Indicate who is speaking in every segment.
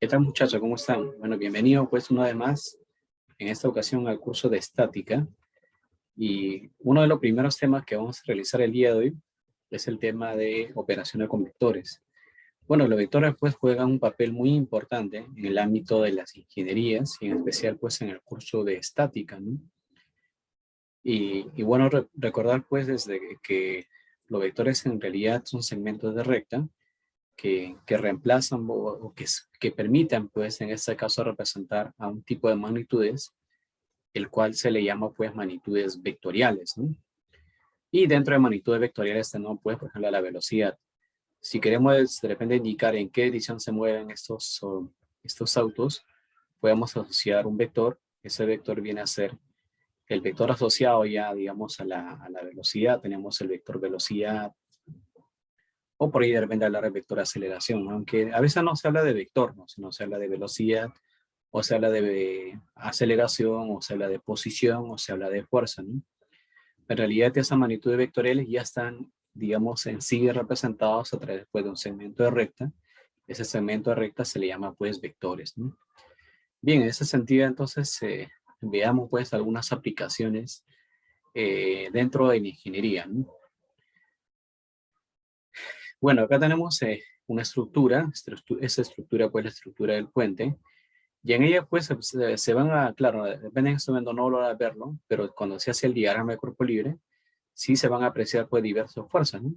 Speaker 1: ¿Qué tal, muchachos? ¿Cómo están? Bueno, bienvenido pues una vez más, en esta ocasión al curso de estática. Y uno de los primeros temas que vamos a realizar el día de hoy es el tema de operaciones con vectores. Bueno, los vectores pues juegan un papel muy importante en el ámbito de las ingenierías y en especial pues en el curso de estática, ¿no? Y bueno, recordar pues desde que los vectores en realidad son segmentos de recta que reemplazan que permitan, pues, en este caso, representar a un tipo de magnitudes, el cual se le llama, pues, magnitudes vectoriales, ¿no? Y dentro de magnitudes vectoriales tenemos, pues, por ejemplo, la velocidad. Si queremos, de repente, indicar en qué dirección se mueven estos autos, podemos asociar un vector. Ese vector viene a ser el vector asociado ya, digamos, a la velocidad. Tenemos el vector velocidad, o por ahí de repente hablar de vector aceleración, ¿no? Aunque a veces no se habla de vector, ¿no? Sino se habla de velocidad, o se habla de aceleración, o se habla de posición, o se habla de fuerza, ¿no? En realidad esas magnitudes vectoriales ya están, digamos, en sí representados a través pues, de un segmento de recta. Ese segmento de recta se le llama pues vectores, ¿no? Bien, en ese sentido entonces veamos pues algunas aplicaciones dentro de la ingeniería, ¿no? Bueno, acá tenemos una estructura, esa estructura pues la estructura del puente, y en ella pues se van a, claro, depende en este momento no lo van a verlo, pero cuando se hace el diagrama de cuerpo libre, sí se van a apreciar pues diversas fuerzas, ¿no?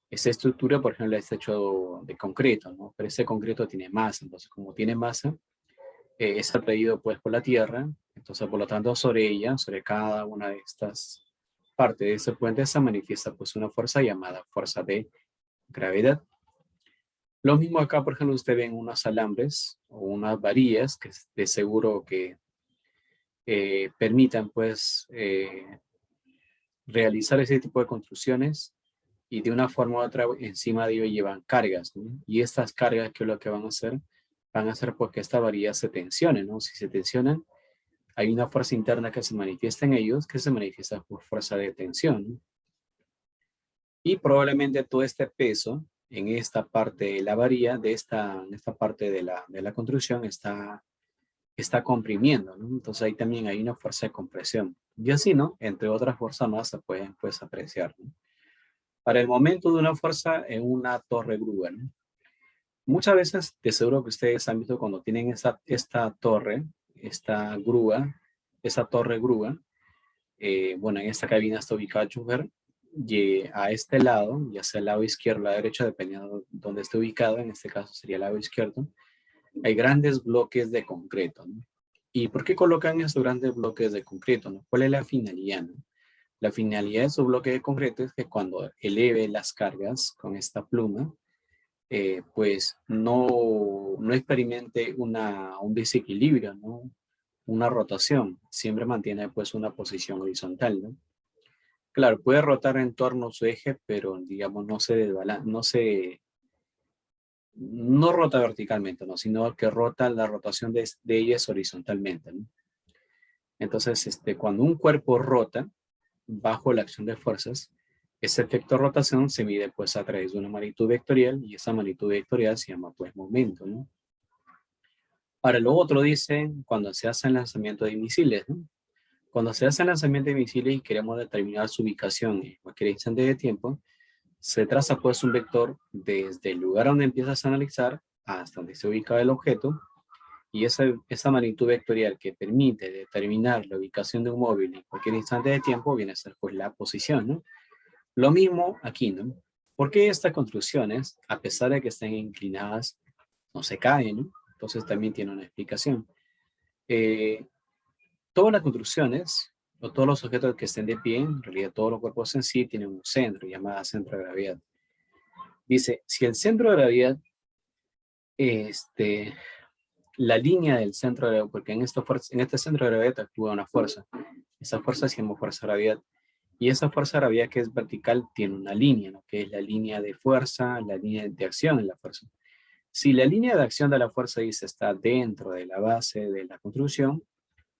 Speaker 1: Esta estructura, por ejemplo, está hecho de concreto, ¿no? Pero ese concreto tiene masa, entonces como tiene masa, es atraído pues por la Tierra, entonces por lo tanto sobre ella, sobre cada una de estas partes de ese puente se manifiesta pues una fuerza llamada fuerza de gravedad. Lo mismo acá, por ejemplo, usted ven unos alambres o unas varillas que de seguro que permitan pues realizar ese tipo de construcciones y de una forma u otra encima de ello llevan cargas, ¿no? Y estas cargas, ¿qué es lo que van a hacer? Van a hacer pues que esta varilla se tensione, ¿no? Si se tensionan, hay una fuerza interna que se manifiesta en ellos, que se manifiesta por fuerza de tensión, ¿no? Y probablemente todo este peso en esta parte de la varilla, en esta parte de la construcción, está comprimiendo, ¿no? Entonces ahí también hay una fuerza de compresión. Y así, ¿no? Entre otras fuerzas más se pueden pues apreciar, ¿no? Para el momento de una fuerza en una torre grúa, ¿no? Muchas veces, de seguro que ustedes han visto cuando tienen esta torre, esta grúa, esa torre grúa, bueno, en esta cabina está ubicado el chofer, y a este lado, ya sea el lado izquierdo o la derecha, dependiendo de dónde esté ubicado, en este caso sería el lado izquierdo, hay grandes bloques de concreto, ¿no? ¿Y por qué colocan esos grandes bloques de concreto, ¿no? ¿Cuál es la finalidad, no? La finalidad de esos bloques de concreto es que cuando eleve las cargas con esta pluma, pues no experimente un desequilibrio, ¿no? Una rotación, siempre mantiene pues una posición horizontal, ¿no? Claro, puede rotar en torno a su eje, pero digamos no rota verticalmente, ¿no? Sino que rota la rotación de ellas horizontalmente, ¿no? Entonces, cuando un cuerpo rota bajo la acción de fuerzas, ese efecto de rotación se mide pues a través de una magnitud vectorial y esa magnitud vectorial se llama pues momento, ¿no? Ahora, lo otro dice cuando se hace el lanzamiento de misiles, ¿no? Cuando se hace el lanzamiento de misiles y queremos determinar su ubicación en cualquier instante de tiempo, se traza pues un vector desde el lugar donde empiezas a analizar hasta donde se ubica el objeto y esa magnitud vectorial que permite determinar la ubicación de un móvil en cualquier instante de tiempo viene a ser pues la posición, ¿no? Lo mismo aquí, ¿no? Porque estas construcciones, a pesar de que estén inclinadas, no se caen, ¿no? Entonces también tiene una explicación. Eh, Todas las construcciones o todos los objetos que estén de pie, en realidad todos los cuerpos en sí tienen un centro llamado centro de gravedad. Dice, si el centro de gravedad, este, la línea del centro de gravedad, porque en este centro de gravedad actúa una fuerza, esa fuerza se llama fuerza de gravedad, y esa fuerza de gravedad que es vertical tiene una línea, ¿no? Que es la línea de fuerza, la línea de acción en la fuerza. Si la línea de acción de la fuerza dice está dentro de la base de la construcción,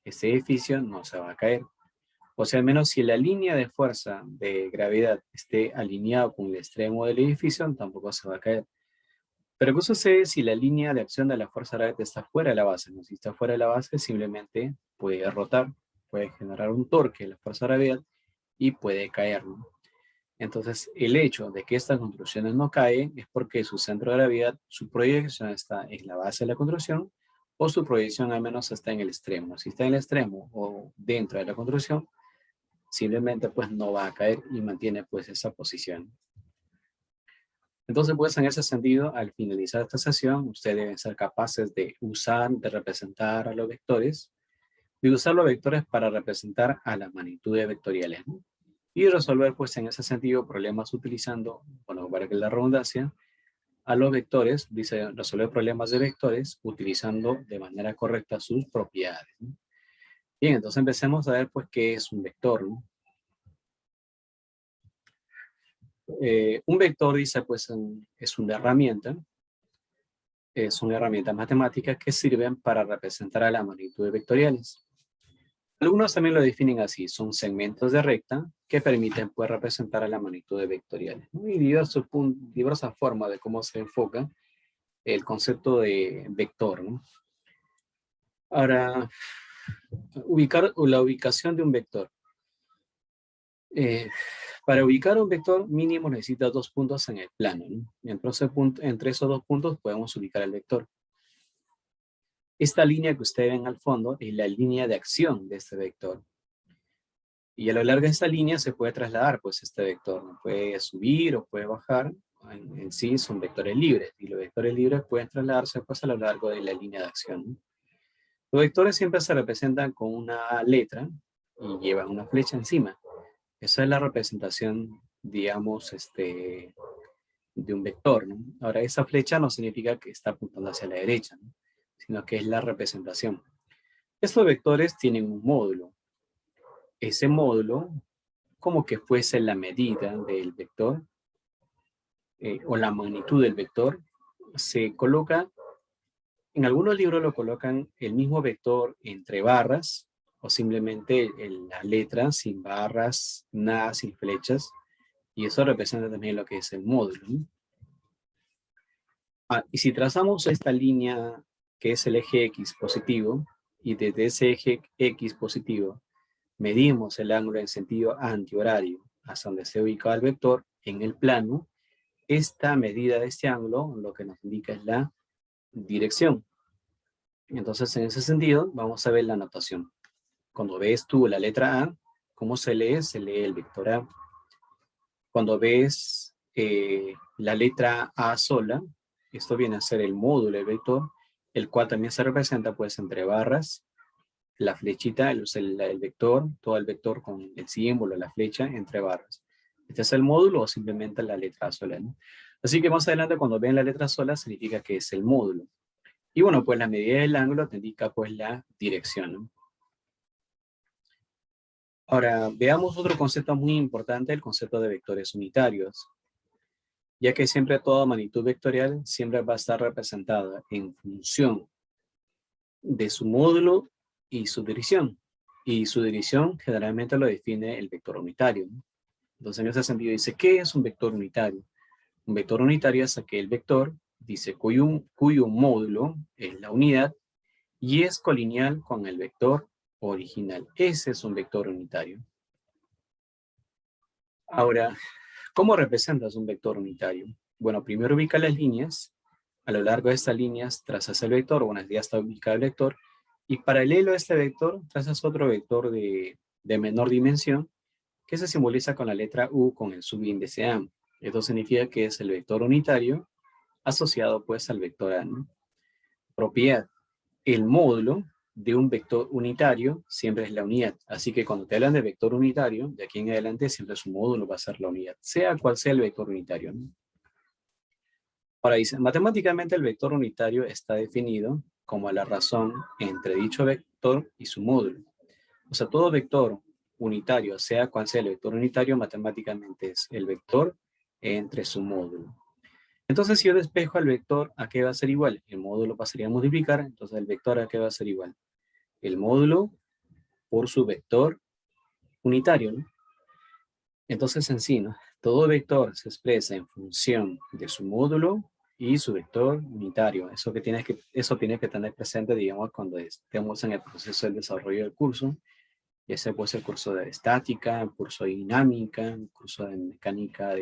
Speaker 1: este edificio no se va a caer. O sea, al menos si la línea de fuerza de gravedad esté alineado con el extremo del edificio, tampoco se va a caer. Pero ¿qué sucede si la línea de acción de la fuerza gravedad está fuera de la base? ¿No? Si está fuera de la base, simplemente puede rotar, puede generar un torque de la fuerza gravedad y puede caer, ¿no? Entonces, el hecho de que estas construcciones no caen es porque su centro de gravedad, su proyección está en la base de la construcción o su proyección al menos está en el extremo. Si está en el extremo o dentro de la construcción, simplemente pues no va a caer y mantiene pues esa posición. Entonces, pues en ese sentido, al finalizar esta sesión, ustedes deben ser capaces de usar, de representar a los vectores y usar los vectores para representar a las magnitudes vectoriales, ¿no? Y resolver, pues en ese sentido, problemas utilizando, bueno, para que la redundancia, a los vectores, dice, resolver problemas de vectores utilizando de manera correcta sus propiedades, ¿no? Bien, entonces empecemos a ver, pues, qué es un vector, ¿no? Un vector, dice, pues, es una herramienta matemáticas que sirven para representar a las magnitudes vectoriales. Algunos también lo definen así, son segmentos de recta que permiten pues, representar a las magnitudes vectoriales, ¿no? Y diversas formas de cómo se enfoca el concepto de vector, ¿no? Ahora, la ubicación de un vector. Para ubicar un vector mínimo necesita 2 puntos en el plano, ¿no? Entre esos 2 puntos podemos ubicar el vector. Esta línea que ustedes ven al fondo es la línea de acción de este vector. Y a lo largo de esta línea se puede trasladar pues este vector, ¿no? Puede subir o puede bajar. En sí son vectores libres y los vectores libres pueden trasladarse pues a lo largo de la línea de acción, ¿no? Los vectores siempre se representan con una letra y llevan una flecha encima. Esa es la representación, digamos, de un vector, ¿no? Ahora, esa flecha no significa que está apuntando hacia la derecha, ¿no? Sino que es la representación. Estos vectores tienen un módulo. Ese módulo, como que fuese la medida del vector o la magnitud del vector, se coloca, en algunos libros lo colocan el mismo vector entre barras o simplemente la letra sin barras, nada, sin flechas, y eso representa también lo que es el módulo, ¿no? Y si trazamos esta línea que es el eje X positivo, y desde ese eje X positivo medimos el ángulo en sentido antihorario hasta donde se ubica el vector en el plano, esta medida de este ángulo lo que nos indica es la dirección. Entonces, en ese sentido, vamos a ver la notación. Cuando ves tú la letra A, ¿cómo se lee? Se lee el vector A. Cuando ves la letra A sola, esto viene a ser el módulo del vector, el cual también se representa pues entre barras, la flechita, el vector, todo el vector con el símbolo, la flecha, entre barras. Este es el módulo o simplemente la letra sola, ¿no? Así que más adelante cuando ven la letra sola significa que es el módulo. Y bueno, pues la medida del ángulo te indica pues la dirección, ¿no? Ahora, veamos otro concepto muy importante, el concepto de vectores unitarios, ya que siempre toda magnitud vectorial siempre va a estar representada en función de su módulo y su dirección. Y su dirección generalmente lo define el vector unitario, ¿no? Entonces, en ese sentido dice, ¿qué es un vector unitario? Un vector unitario es aquel vector, dice, cuyo módulo es la unidad y es colineal con el vector original. Ese es un vector unitario. Ahora, ¿cómo representas un vector unitario? Bueno, primero ubica las líneas. A lo largo de estas líneas trazas el vector, bueno, ya está ubicado el vector, y paralelo a este vector trazas otro vector de menor dimensión que se simboliza con la letra U con el subíndice A. Esto significa que es el vector unitario asociado pues al vector A, ¿no? Propiedad. El módulo de un vector unitario siempre es la unidad. Así que cuando te hablan de vector unitario, de aquí en adelante siempre su módulo va a ser la unidad, sea cual sea el vector unitario, ¿no? Ahora dice, matemáticamente el vector unitario está definido como la razón entre dicho vector y su módulo. O sea, todo vector unitario, sea cual sea el vector unitario, matemáticamente es el vector entre su módulo. Entonces, si yo despejo al vector, ¿a qué va a ser igual? El módulo pasaría a multiplicar, entonces el vector ¿a qué va a ser igual? El módulo por su vector unitario, ¿no? Entonces, en sí, ¿no? Todo vector se expresa en función de su módulo y su vector unitario. Eso tienes que tener presente, digamos, cuando estemos en el proceso del desarrollo del curso. Y ese puede ser el curso de estática, el curso de dinámica, el curso de mecánica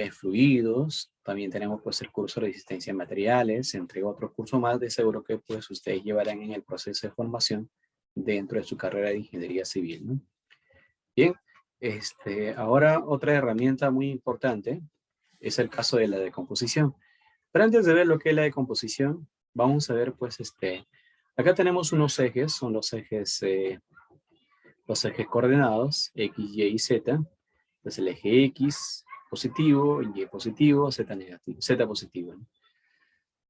Speaker 1: de fluidos. También tenemos pues el curso de resistencia a materiales, entre otros cursos más. De seguro que pues ustedes llevarán en el proceso de formación dentro de su carrera de ingeniería civil, ¿no? Bien, ahora otra herramienta muy importante es el caso de la decomposición. Pero antes de ver lo que es la decomposición, vamos a ver pues acá tenemos unos ejes, son los ejes coordenados, X, Y y Z. Entonces el eje X positivo, Y positivo, Z negativo, Z positivo, ¿no?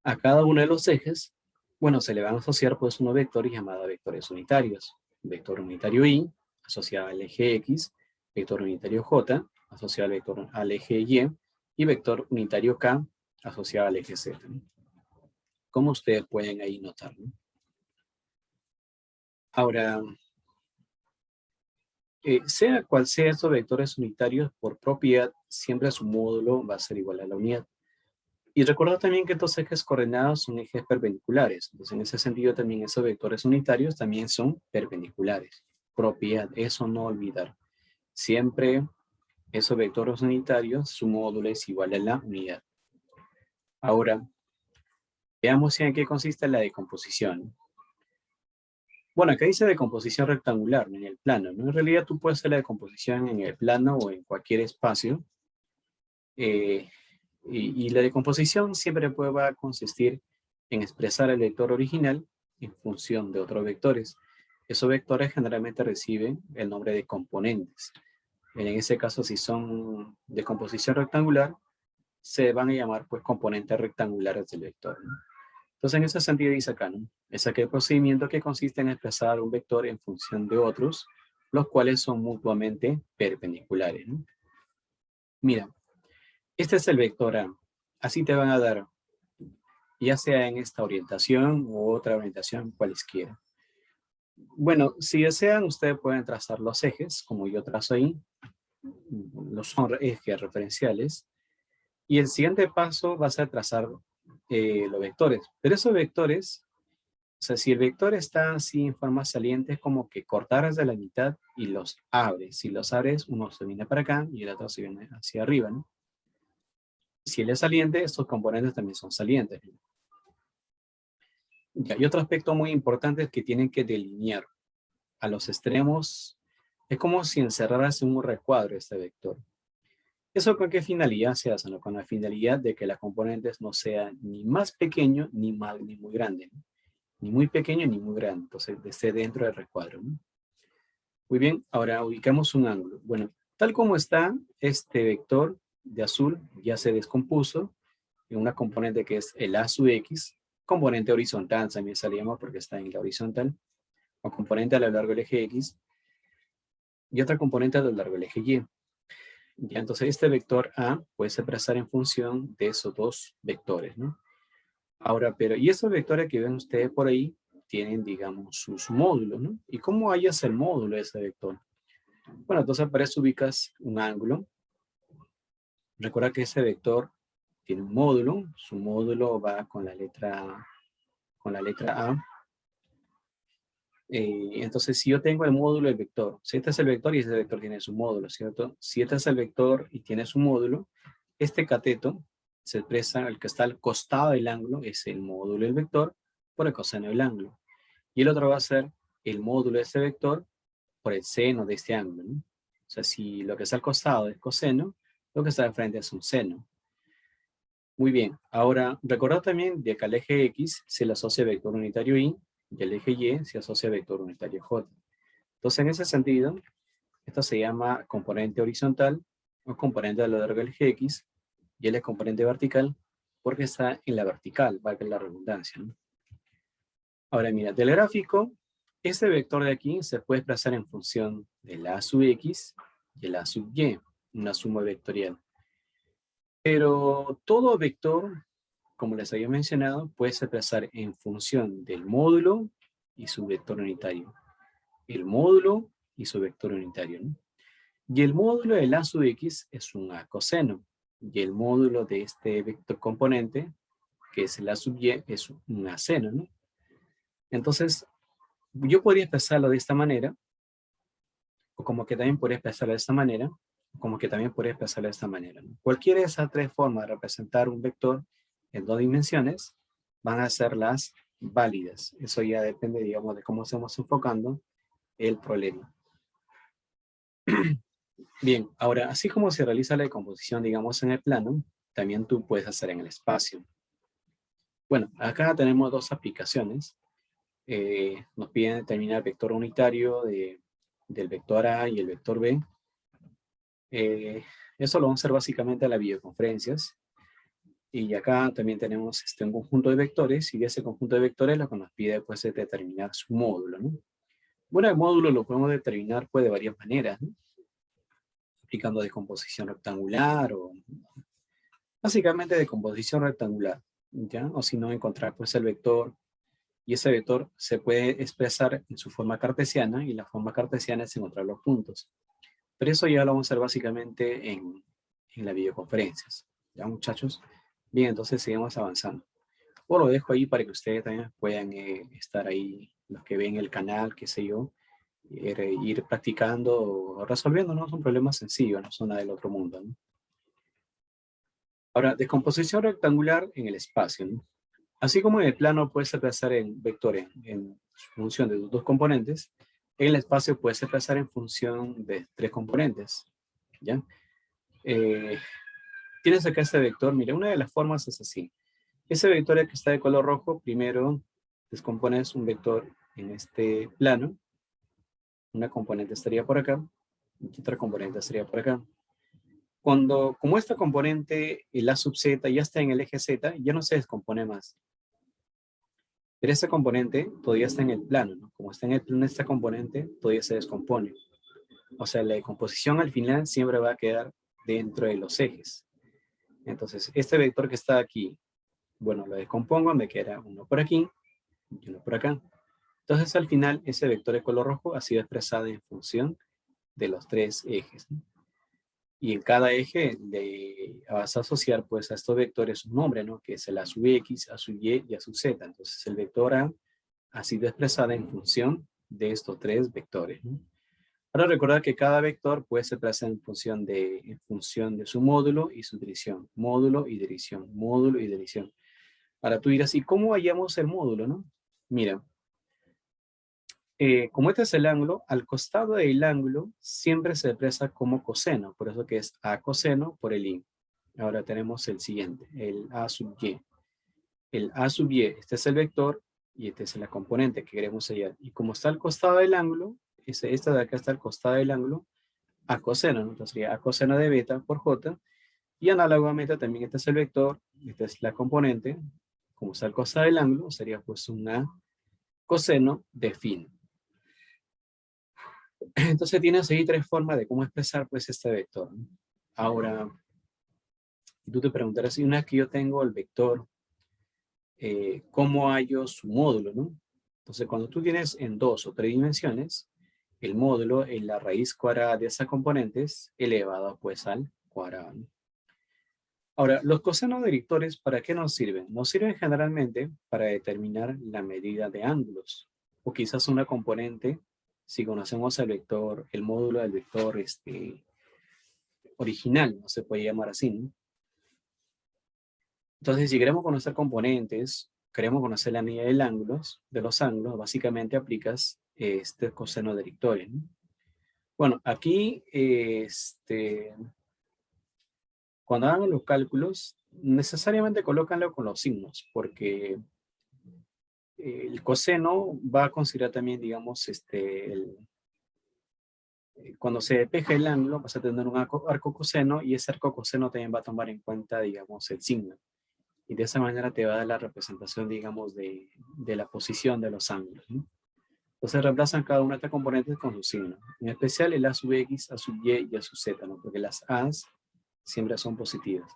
Speaker 1: A cada uno de los ejes, bueno, se le van a asociar pues unos vectores llamados vectores unitarios. Vector unitario Y, asociado al eje X, vector unitario J, asociado al eje y vector unitario K, asociado al eje Z, ¿no? Como ustedes pueden ahí notar, ¿no? Ahora, sea cual sea estos vectores unitarios, por propiedad, siempre su módulo va a ser igual a la unidad. Y recordad también que estos ejes coordenados son ejes perpendiculares. Entonces, en ese sentido, también esos vectores unitarios también son perpendiculares. Propiedad, eso no olvidar. Siempre esos vectores unitarios, su módulo es igual a la unidad. Ahora, veamos en qué consiste la decomposición. Bueno, acá dice decomposición rectangular, en el plano, ¿no? En realidad tú puedes hacer la decomposición en el plano o en cualquier espacio. Y la decomposición siempre va a consistir en expresar el vector original en función de otros vectores. Esos vectores generalmente reciben el nombre de componentes. En ese caso, si son de composición rectangular, se van a llamar pues componentes rectangulares del vector, ¿no? Entonces, en ese sentido dice acá, ¿no? Es aquel procedimiento que consiste en expresar un vector en función de otros, los cuales son mutuamente perpendiculares, ¿no? Mira, este es el vector A. Así te van a dar, ya sea en esta orientación u otra orientación, cualesquiera. Bueno, si desean, ustedes pueden trazar los ejes, como yo trazo ahí. Los son ejes referenciales. Y el siguiente paso va a ser trazar los vectores. Pero esos vectores, o sea, si el vector está así en forma saliente, es como que cortaras de la mitad y los abres. Si los abres, uno se viene para acá y el otro se viene hacia arriba, ¿no? Si él es saliente, estos componentes también son salientes, ¿no? Y hay otro aspecto muy importante que tienen que delinear. A los extremos, es como si encerraras en un recuadro este vector. ¿Eso con qué finalidad se hace? ¿No? Con la finalidad de que las componentes no sean ni más pequeño ni muy grande, ¿no? Ni muy pequeño ni muy grande. Entonces, esté dentro del recuadro, ¿no? Muy bien, ahora ubicamos un ángulo. Bueno, tal como está, este vector de azul ya se descompuso en una componente que es el A sub X, componente horizontal también salíamos porque está en la horizontal, o componente a lo largo del eje X, y otra componente a lo largo del eje Y. Ya, entonces este vector A puede expresar en función de esos dos vectores, ¿no? Ahora, pero, y esos vectores que ven ustedes por ahí tienen, digamos, sus módulos, ¿no? ¿Y cómo hallas el módulo de ese vector? Bueno, entonces para eso ubicas un ángulo. Recuerda que ese vector tiene un módulo, su módulo va con la letra A. Entonces, si yo tengo el módulo del vector, si este es el vector y ese vector tiene su módulo, ¿cierto? Si este es el vector y tiene su módulo, este cateto se expresa, el que está al costado del ángulo es el módulo del vector por el coseno del ángulo. Y el otro va a ser el módulo de ese vector por el seno de este ángulo, ¿no? O sea, si lo que está al costado es coseno, lo que está de frente es un seno. Muy bien, ahora recordad también de que al eje X se le asocia vector unitario Y y al eje Y se asocia vector unitario J. Entonces, en ese sentido, esto se llama componente horizontal o componente a lo largo del eje X y él es componente vertical porque está en la vertical, valga la redundancia, ¿no? Ahora, mira, del gráfico, este vector de aquí se puede desplazar en función del A sub X y el A sub Y, una suma vectorial. Pero todo vector, como les había mencionado, puede desplazar en función del módulo y su vector unitario. El módulo y su vector unitario, ¿no? Y el módulo del A sub X es un A coseno. y el módulo de este vector componente, que es el A sub y, es una seno, ¿no? Entonces, yo podría expresarlo de esta manera, o como que también podría expresarlo de esta manera, como que también podría expresarlo de esta manera, ¿no? Cualquiera de esas tres formas de representar un vector en dos dimensiones van a ser las válidas. Eso ya depende, digamos, de cómo estemos enfocando el problema. Bien, ahora, así como se realiza la decomposición, digamos, en el plano, también tú puedes hacer en el espacio. Bueno, acá tenemos dos aplicaciones. Nos piden determinar el vector unitario del vector A y el vector B. Eso lo vamos a hacer básicamente en las videoconferencias. Y acá también tenemos un conjunto de vectores, y de ese conjunto de vectores lo que nos pide pues, es determinar su módulo, ¿no? Bueno, el módulo lo podemos determinar pues, de varias maneras, ¿no? Aplicando decomposición rectangular o básicamente decomposición rectangular, ¿ya? O si no, encontrar pues el vector, y ese vector se puede expresar en su forma cartesiana, y la forma cartesiana es encontrar los puntos. Pero eso ya lo vamos a hacer básicamente en las videoconferencias, ¿ya, muchachos? Bien, entonces seguimos avanzando. O lo dejo ahí para que ustedes también puedan estar ahí, los que ven el canal, qué sé yo, ir practicando o resolviendo, ¿no? Son problemas sencillos, no son nada del otro mundo, ¿no? Ahora, descomposición rectangular en el espacio, ¿no? Así como en el plano puede ser trazar en vectores en función de dos componentes, en el espacio puede ser trazar en función de tres componentes, ¿ya? Tienes acá este vector, mira, una de las formas es así. Ese vector que está de color rojo, primero descompones un vector en este plano, una componente estaría por acá, y otra componente estaría por acá. Como esta componente, el A sub z, ya está en el eje z, ya no se descompone más. Pero esta componente todavía está en el plano, ¿no? Como está en el plano esta componente, todavía se descompone. O sea, la decomposición al final siempre va a quedar dentro de los ejes. Entonces, este vector que está aquí, bueno, lo descompongo, me queda uno por aquí y uno por acá. Entonces, al final, ese vector de color rojo ha sido expresado en función de los tres ejes, ¿no? Y en cada eje vas a asociar pues a estos vectores un nombre, ¿no? Que es el A sub X, A sub Y y A sub Z. Entonces, el vector A ha sido expresada en función de estos tres vectores, ¿no? Ahora recordar que cada vector puede ser trazado en función de su módulo y su dirección. Módulo y dirección, módulo y dirección. Ahora tú dirás, ¿y cómo hallamos el módulo, no? Mira, como este es el ángulo, al costado del ángulo siempre se expresa como coseno, por eso que es A coseno por el I. Ahora tenemos el siguiente, el A sub Y. El A sub Y, este es el vector y este es la componente que queremos hallar. Y como está al costado del ángulo, esta de acá está al costado del ángulo, A coseno, ¿no? Entonces sería A coseno de beta por J. Y análogamente también este es el vector, esta es la componente, como está al costado del ángulo, sería pues un A coseno de phi. Entonces tienes ahí tres formas de cómo expresar pues este vector, ¿no? Ahora, tú te preguntarás, si una vez que yo tengo el vector, ¿cómo hallo su módulo, no? Entonces cuando tú tienes en dos o tres dimensiones, el módulo es la raíz cuadrada de esas componentes elevado pues al cuadrado, ¿no? Ahora, los cosenos directores, ¿para qué nos sirven? Nos sirven generalmente para determinar la medida de ángulos, o quizás una componente, si conocemos el vector, el módulo del vector original, no se puede llamar así, ¿no? Entonces, si queremos conocer componentes, queremos conocer la medida de los ángulos, básicamente aplicas este coseno directorio, ¿no? Bueno, aquí, cuando hagan los cálculos, necesariamente colócanlo con los signos, porque el coseno va a considerar también, digamos, cuando se despeja el ángulo, vas a tener un arco coseno, y ese arco coseno también va a tomar en cuenta, digamos, el signo. Y de esa manera te va a dar la representación, digamos, de la posición de los ángulos, ¿no? Entonces reemplazan cada una de estas componentes con su signo. En especial el A sub X, A sub Y y A sub Z, ¿no? Porque las A's siempre son positivas.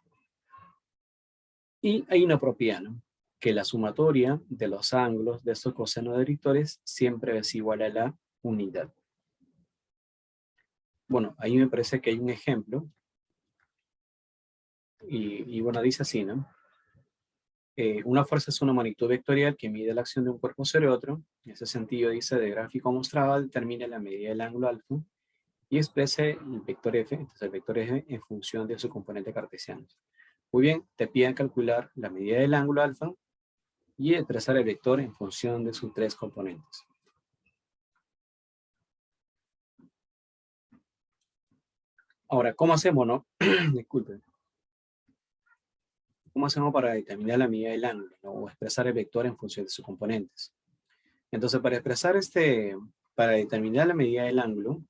Speaker 1: Y hay una propiedad, ¿no? Que la sumatoria de los ángulos de estos cosenos directores siempre es igual a la unidad. Bueno, ahí me parece que hay un ejemplo. Y bueno, dice así, ¿no? Una fuerza es una magnitud vectorial que mide la acción de un cuerpo sobre otro. En ese sentido, dice, de gráfico mostrado, determina la medida del ángulo alfa y exprese el vector f, entonces el vector f en función de su componente cartesiano. Muy bien, te piden calcular la medida del ángulo alfa y expresar el vector en función de sus tres componentes. Ahora, ¿cómo hacemos, no? Disculpen. ¿Cómo hacemos para determinar la medida del ángulo, ¿no? O expresar el vector en función de sus componentes? Entonces, para determinar la medida del ángulo,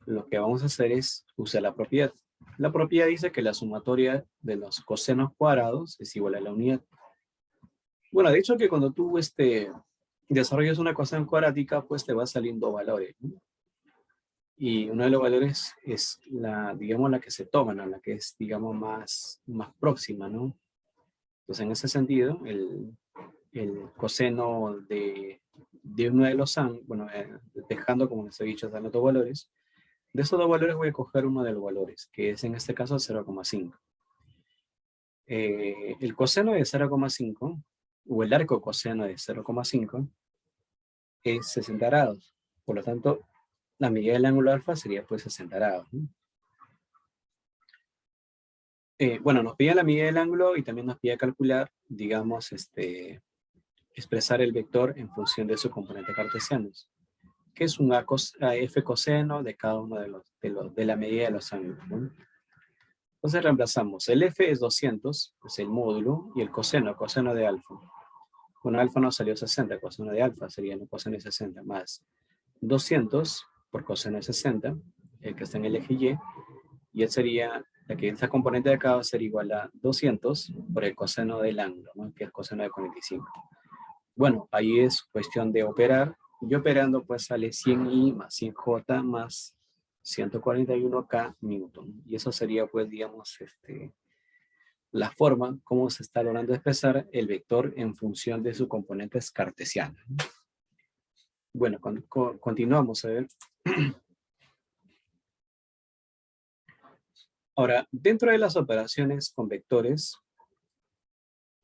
Speaker 1: lo que vamos a hacer es usar la propiedad. La propiedad dice que la sumatoria de los cosenos cuadrados es igual a la unidad. Bueno, de hecho que cuando tú desarrollas una ecuación cuadrática, pues te van saliendo valores, ¿no? Y uno de los valores es digamos, la que se toma, ¿no? La que es, digamos, más próxima, ¿no? Entonces, en ese sentido, el coseno de uno de los bueno, dejando, como les he dicho, dando dos valores, de esos dos valores voy a coger uno de los valores, que es en este caso 0,5. El coseno de 0,5, o el arco coseno de 0,5, es 60 grados. Por lo tanto, la medida del ángulo alfa sería pues 60 grados, ¿no? Bueno, nos pide la medida del ángulo y también nos pide calcular, digamos, expresar el vector en función de sus componentes cartesianos, que es un f coseno de cada uno de la medida de los ángulos, ¿no? Entonces reemplazamos, el f es 200, es el módulo, y el coseno de alfa. Bueno, alfa nos salió 60, coseno de alfa sería el coseno de 60 más 200 por coseno de 60, el que está en el eje y él sería, esta componente de acá va a ser igual a 200 por el coseno del ángulo, ¿no? Que es coseno de 45. Bueno, ahí es cuestión de operar, y operando pues sale 100i más 100j más 141k newton, y eso sería pues, digamos, la forma como se está logrando expresar el vector en función de sus componentes cartesianos. Bueno, continuamos a ver. Ahora, dentro de las operaciones con vectores,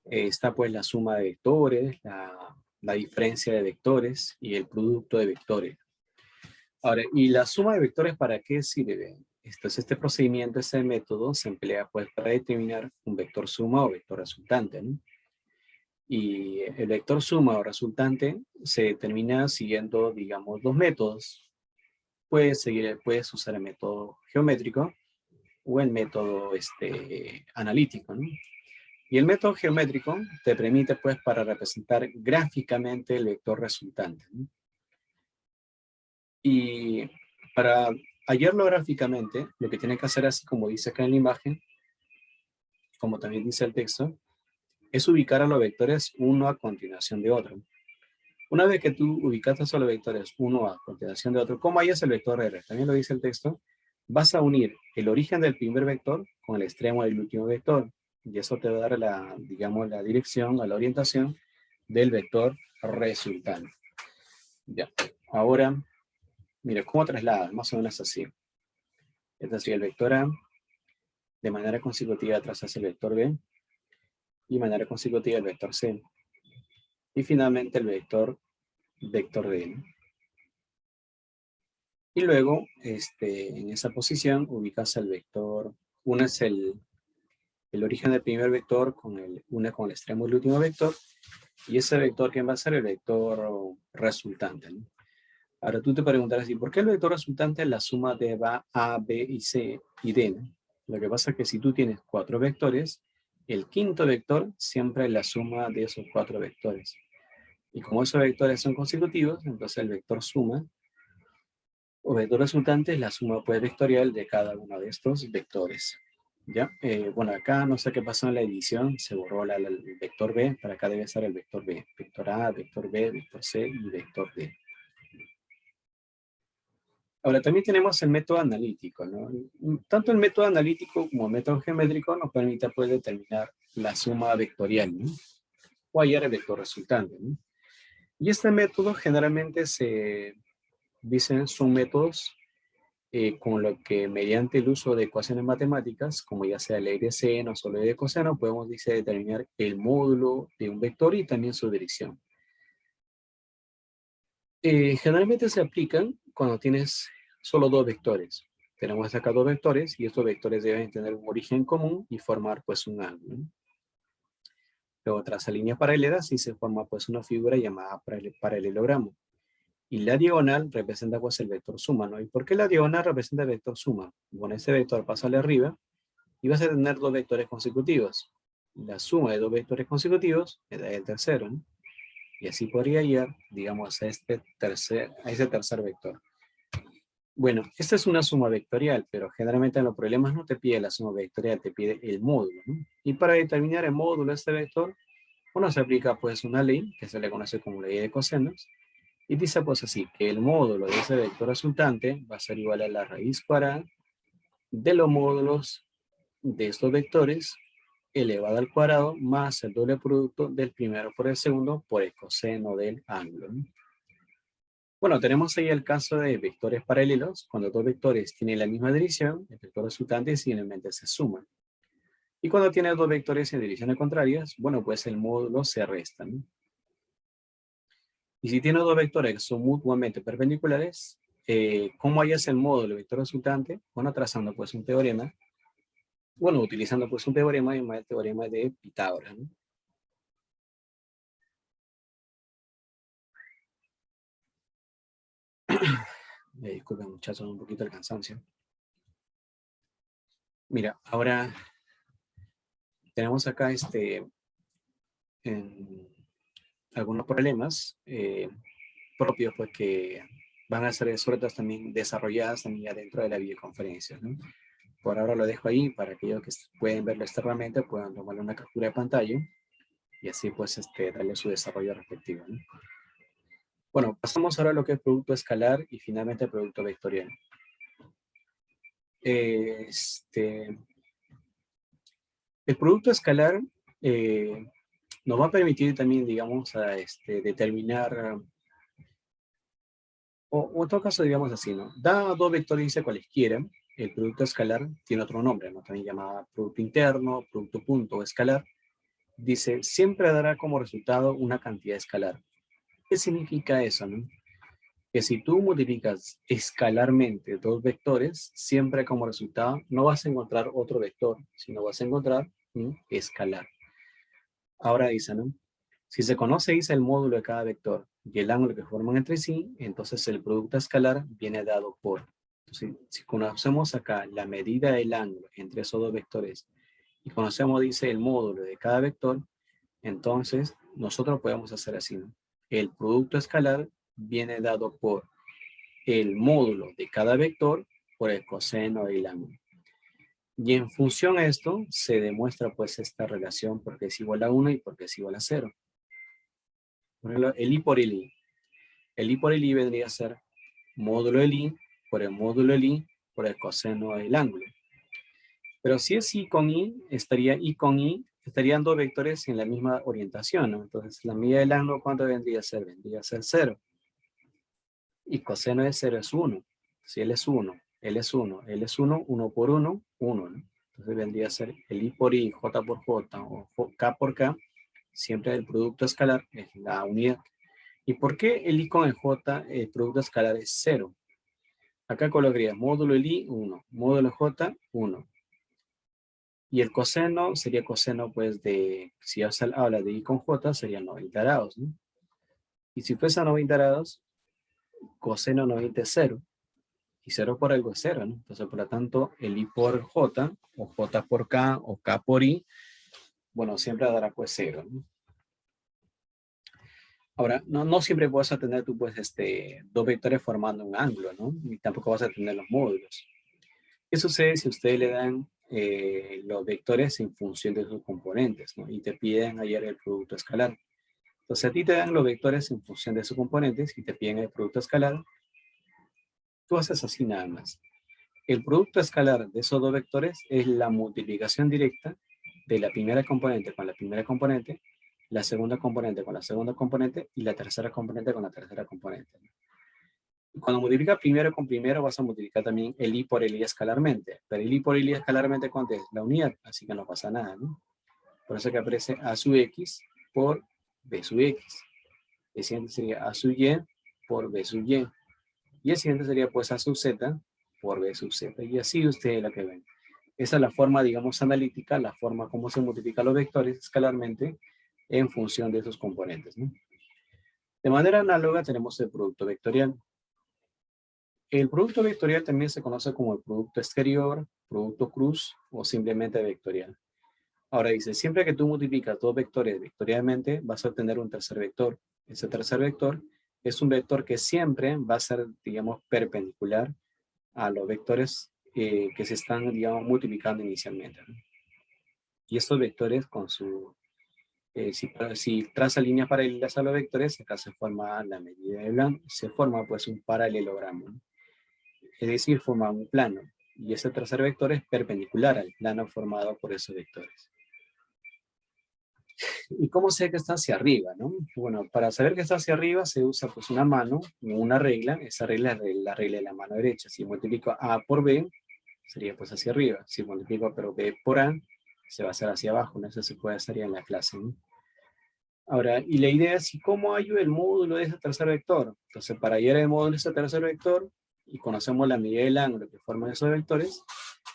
Speaker 1: está pues la suma de vectores, la diferencia de vectores y el producto de vectores. Ahora, ¿y la suma de vectores para qué sirve? Entonces, este procedimiento, este método, se emplea pues para determinar un vector suma o vector resultante, ¿no? Y el vector suma o resultante se determina siguiendo, digamos, dos métodos. Puedes usar el método geométrico o el método analítico, ¿no? Y el método geométrico te permite, pues, para representar gráficamente el vector resultante, ¿no? Y para hallarlo gráficamente, lo que tiene que hacer, así como dice acá en la imagen, como también dice el texto, es ubicar a los vectores uno a continuación de otro. Una vez que tú ubicaste a los vectores uno a continuación de otro, ¿cómo hallas el vector R? También lo dice el texto. Vas a unir el origen del primer vector con el extremo del último vector. Y eso te va a dar digamos, la dirección, la orientación del vector resultante. Ya. Ahora, mira, ¿cómo trasladas? Más o menos así. Es decir, el vector A, de manera consecutiva trazas el vector B, y de manera consecutiva el vector C. Y finalmente el vector D, ¿no? Y luego, en esa posición, ubicas el vector, unes el origen del primer vector une con el extremo del último vector, y ese vector, ¿quién va a ser? El vector resultante, ¿no? Ahora tú te preguntarás, ¿y por qué el vector resultante es la suma de A, B y C y D, ¿no? Lo que pasa es que si tú tienes 4 vectores, el quinto vector siempre es la suma de esos 4 vectores. Y como esos vectores son consecutivos, entonces el vector suma o vector resultante es la suma pues vectorial de cada uno de estos vectores. ¿Ya? Bueno, acá no sé qué pasó en la edición, se borró el vector B, para acá debe estar el vector B. Vector A, vector B, vector C y vector D. Ahora también tenemos el método analítico, ¿no? Tanto el método analítico como el método geométrico nos permite pues determinar la suma vectorial, ¿no? O hallar el vector resultante, ¿no? Y este método generalmente son métodos con lo que mediante el uso de ecuaciones matemáticas, como ya sea ley de seno o ley de coseno, podemos determinar el módulo de un vector y también su dirección. Generalmente se aplican cuando tienes solo dos vectores. Tenemos acá dos vectores y estos vectores deben tener un origen común y formar pues un ángulo. Luego traza líneas paralelas y se forma pues una figura llamada paralelogramo. Y la diagonal representa pues el vector suma, ¿no? ¿Y por qué la diagonal representa el vector suma? Bueno, ese vector pasa de arriba y vas a tener dos vectores consecutivos. La suma de dos vectores consecutivos me da el tercero, ¿no? Y así podría ir, digamos, a ese tercer vector. Bueno, esta es una suma vectorial, pero generalmente en los problemas no te pide la suma vectorial, te pide el módulo, ¿no? Y para determinar el módulo de este vector, bueno, se aplica pues una ley que se le conoce como ley de cosenos, y dice pues así, que el módulo de ese vector resultante va a ser igual a la raíz cuadrada de los módulos de estos vectores elevado al cuadrado más el doble producto del primero por el segundo por el coseno del ángulo, ¿no? Bueno, tenemos ahí el caso de vectores paralelos. Cuando dos vectores tienen la misma dirección, el vector resultante simplemente se suma. Y cuando tiene dos vectores en direcciones contrarias, bueno, pues el módulo se resta, ¿no? Y si tiene dos vectores que son mutuamente perpendiculares, ¿cómo hallas el módulo del vector resultante? Bueno, trazando pues un teorema. Bueno, utilizando pues un teorema llamado el teorema de Pitágoras, ¿no? Disculpen muchachos, un poquito el cansancio. Mira, ahora tenemos acá algunos problemas propios pues, que van a ser sobre todo también desarrolladas también dentro de la videoconferencia, ¿no? Por ahora lo dejo ahí para aquellos que pueden verlo externamente puedan tomarle una captura de pantalla y así pues darle su desarrollo respectivo, ¿no? Bueno, pasamos ahora a lo que es producto escalar y finalmente producto vectorial. El producto escalar nos va a permitir también, digamos, determinar, o en todo caso, digamos así, ¿no? Da dos vectores, dice cualesquiera, el producto escalar tiene otro nombre, ¿no? También llamado producto interno, producto punto escalar. Dice, siempre dará como resultado una cantidad escalar. ¿Qué significa eso, no? Que si tú multiplicas escalarmente dos vectores, siempre como resultado no vas a encontrar otro vector, sino vas a encontrar un escalar. Ahora dice, ¿no? Si se conoce, dice el módulo de cada vector y el ángulo que forman entre sí, entonces el producto escalar viene dado por. Entonces, si conocemos acá la medida del ángulo entre esos dos vectores y conocemos, dice, el módulo de cada vector, entonces nosotros podemos hacer así, ¿no? El producto escalar viene dado por el módulo de cada vector por el coseno del ángulo. Y en función a esto se demuestra pues esta relación porque es igual a 1 y porque es igual a 0. Por ejemplo, el i por el i. El i por el i vendría a ser módulo del i por el módulo del i por el coseno del ángulo. Pero si es i con i, estaría i con i, estarían dos vectores en la misma orientación, ¿no? Entonces, la medida del ángulo, ¿cuánto vendría a ser? Vendría a ser 0. Y coseno de 0 es 1. Si él es 1, él es 1, él es 1, 1 por 1, 1, ¿no? Entonces vendría a ser el i por i, j por j o k por k, siempre el producto escalar es la unidad. ¿Y por qué el i con el j, el producto escalar es 0? Acá colocaría módulo el i, 1, módulo j, 1. Y el coseno sería coseno, pues, si ya se habla de i con j, sería 90 grados, ¿no? Y si fuese a 90 grados, coseno 90 es 0. Y 0 por algo es 0, ¿no? Entonces, por lo tanto, el i por j, o j por k, o k por i, bueno, siempre dará pues 0, ¿no? Ahora, no siempre vas a tener tú, pues, dos vectores formando un ángulo, ¿no? Ni tampoco vas a tener los módulos. ¿Qué sucede si ustedes le dan los vectores en función de sus componentes, ¿no? Y te piden hallar el producto escalar. Entonces, a ti te dan los vectores en función de sus componentes y te piden el producto escalar. Tú haces así nada más. El producto escalar de esos dos vectores es la multiplicación directa de la primera componente con la primera componente, la segunda componente con la segunda componente y la tercera componente con la tercera componente. Cuando multiplica primero con primero, vas a multiplicar también el i por el i escalarmente. Pero el i por el i escalarmente, ¿cuánto es? La unidad, así que no pasa nada, ¿no? Por eso que aparece a sub x por b sub x. El siguiente sería a sub y por b sub y. Y el siguiente sería pues a sub z por b sub z. Y así ustedes la que ven. Esa es la forma, digamos, analítica, la forma como se multiplican los vectores escalarmente en función de esos componentes, ¿no? De manera análoga tenemos el producto vectorial. El producto vectorial también se conoce como el producto exterior, producto cruz o simplemente vectorial. Ahora dice, siempre que tú multiplicas dos vectores vectorialmente, vas a obtener un tercer vector. Ese tercer vector es un vector que siempre va a ser, digamos, perpendicular a los vectores que se están, digamos, multiplicando inicialmente, ¿no? Y estos vectores con su, si traza líneas paralelas a los vectores, acá se forma la medida de Blanc, se forma pues un paralelogramo, ¿no? Es decir, forma un plano. Y ese tercer vector es perpendicular al plano formado por esos vectores. ¿Y cómo sé que está hacia arriba, no? Bueno, para saber que está hacia arriba se usa pues una mano, una regla. Esa regla es la regla de la mano derecha. Si multiplico A por B, sería pues hacia arriba. Si multiplico pero B por A, se va a hacer hacia abajo, ¿no? Eso se puede hacer ya en la clase, ¿no? Ahora, y la idea es, ¿y cómo hallo el módulo de ese tercer vector? Entonces, para hallar el módulo de ese tercer vector, y conocemos la medida del ángulo que forman esos vectores,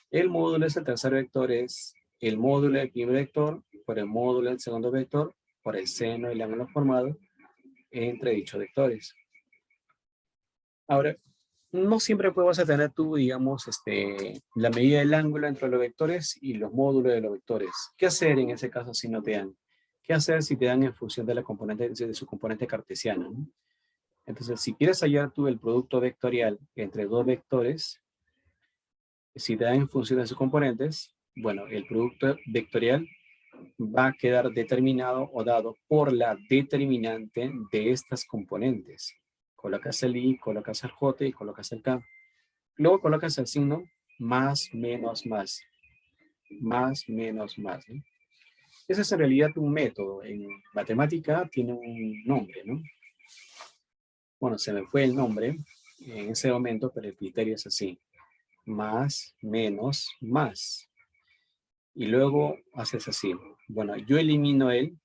Speaker 1: el módulo de ese tercer vector es el módulo del primer vector por el módulo del segundo vector por el seno del ángulo formado entre dichos vectores. Ahora, no siempre vas a tener tú, digamos, la medida del ángulo entre los vectores y los módulos de los vectores. ¿Qué hacer en ese caso si no te dan? ¿Qué hacer si te dan en función de la componente, de su componente cartesiana, ¿no? Entonces, si quieres hallar tú el producto vectorial entre dos vectores, si te dan en función de sus componentes, bueno, el producto vectorial va a quedar determinado o dado por la determinante de estas componentes. Colocas el i, colocas el j y colocas el k. Luego colocas el signo más, menos, más. Más, menos, más, ¿no? Ese es en realidad un método. En matemática tiene un nombre, ¿no? Bueno, se me fue el nombre en ese momento, pero el criterio es así. Más, menos, más. Y luego haces así. Bueno, yo elimino el,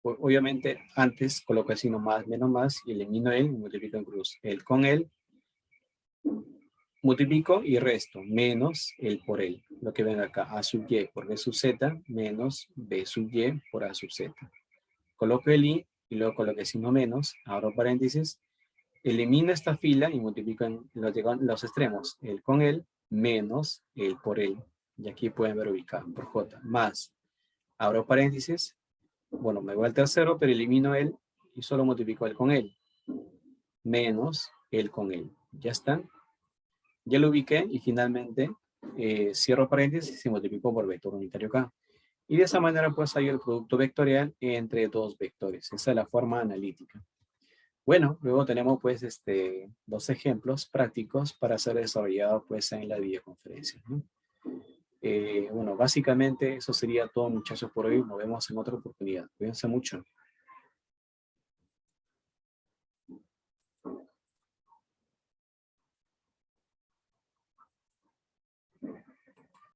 Speaker 1: obviamente antes coloco el signo más, menos, más, y elimino el, multiplico en cruz. El con el, multiplico y resto, menos el por el. Lo que ven acá, a sub y por b sub z, menos b sub y por a sub z. Coloco el i, y luego coloco el signo menos, abro paréntesis, elimino esta fila y multiplico en los extremos, el con el, menos el por el. Y aquí pueden ver ubicado por j, más, abro paréntesis, bueno, me voy al tercero, pero elimino el y solo multiplico el con el, menos el con el. Ya está. Ya lo ubiqué y finalmente cierro paréntesis y multiplico por vector unitario K. Y de esa manera pues hay el producto vectorial entre dos vectores. Esa es la forma analítica. Bueno, luego tenemos pues dos ejemplos prácticos para ser desarrollados pues en la videoconferencia, ¿no? Bueno, básicamente eso sería todo, muchachos, por hoy. Nos vemos en otra oportunidad. Cuídense mucho.